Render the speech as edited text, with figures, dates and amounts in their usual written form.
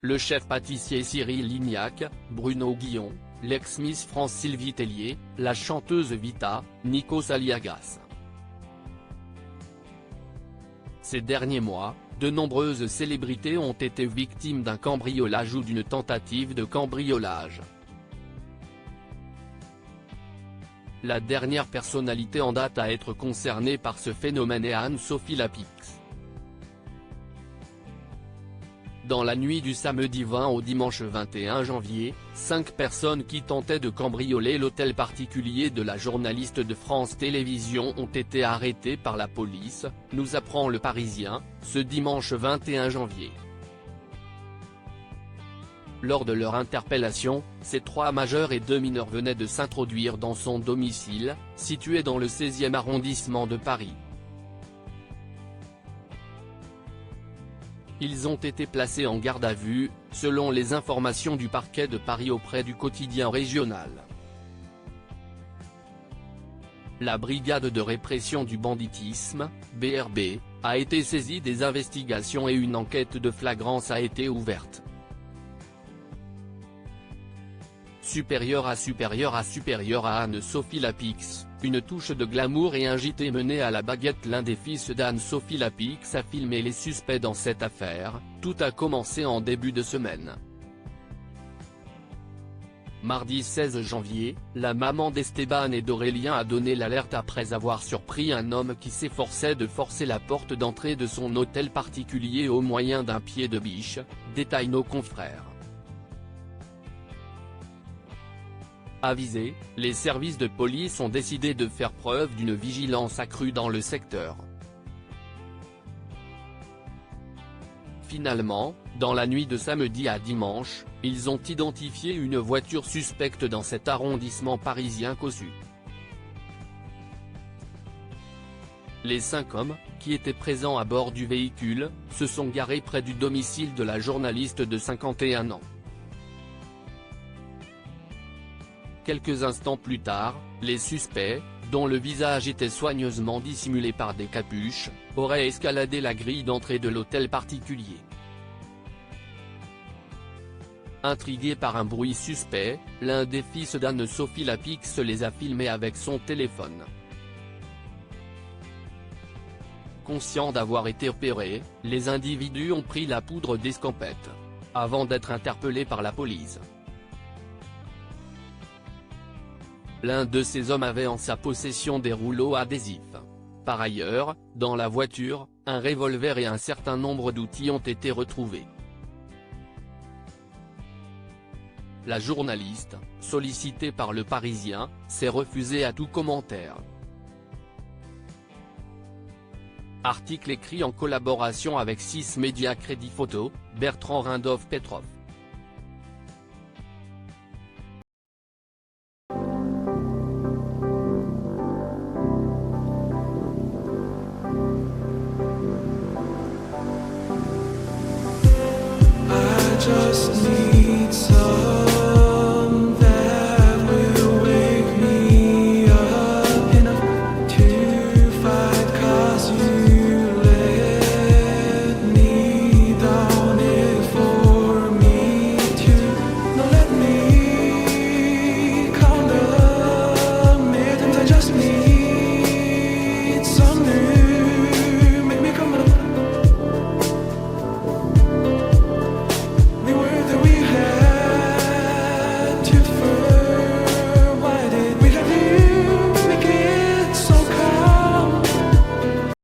le chef pâtissier Cyril Lignac, Bruno Guillon, l'ex-Miss France Sylvie Tellier, la chanteuse Vita, Nikos Aliagas. Ces derniers mois, de nombreuses célébrités ont été victimes d'un cambriolage ou d'une tentative de cambriolage. La dernière personnalité en date à être concernée par ce phénomène est Anne-Sophie Lapix. Dans la nuit du samedi 20 au dimanche 21 janvier, 5 personnes qui tentaient de cambrioler l'hôtel particulier de la journaliste de France Télévisions ont été arrêtées par la police, nous apprend Le Parisien, ce dimanche 21 janvier. Lors de leur interpellation, ces 3 majeurs et 2 mineurs venaient de s'introduire dans son domicile, situé dans le 16e arrondissement de Paris. Ils ont été placés en garde à vue, selon les informations du parquet de Paris auprès du quotidien régional. La brigade de répression du banditisme, BRB, a été saisie des investigations et une enquête de flagrance a été ouverte. Supérieure à Anne-Sophie Lapix, une touche de glamour et un JT mené à la baguette. L'un des fils d'Anne-Sophie Lapix a filmé les suspects dans cette affaire. Tout a commencé en début de semaine. Mardi 16 janvier, la maman d'Esteban et d'Aurélien a donné l'alerte après avoir surpris un homme qui s'efforçait de forcer la porte d'entrée de son hôtel particulier au moyen d'un pied de biche, détaillent nos confrères. Avisés, les services de police ont décidé de faire preuve d'une vigilance accrue dans le secteur. Finalement, dans la nuit de samedi à dimanche, ils ont identifié une voiture suspecte dans cet arrondissement parisien cossu. Les 5 hommes, qui étaient présents à bord du véhicule, se sont garés près du domicile de la journaliste de 51 ans. Quelques instants plus tard, les suspects, dont le visage était soigneusement dissimulé par des capuches, auraient escaladé la grille d'entrée de l'hôtel particulier. Intrigué par un bruit suspect, l'un des fils d'Anne-Sophie Lapix les a filmés avec son téléphone. Conscients d'avoir été repérés, les individus ont pris la poudre d'escampette, avant d'être interpellés par la police. L'un de ces hommes avait en sa possession des rouleaux adhésifs. Par ailleurs, dans la voiture, un revolver et un certain nombre d'outils ont été retrouvés. La journaliste, sollicitée par Le Parisien, s'est refusée à tout commentaire. Article écrit en collaboration avec 6 médias Crédit Photo, Bertrand Rindov Petrov.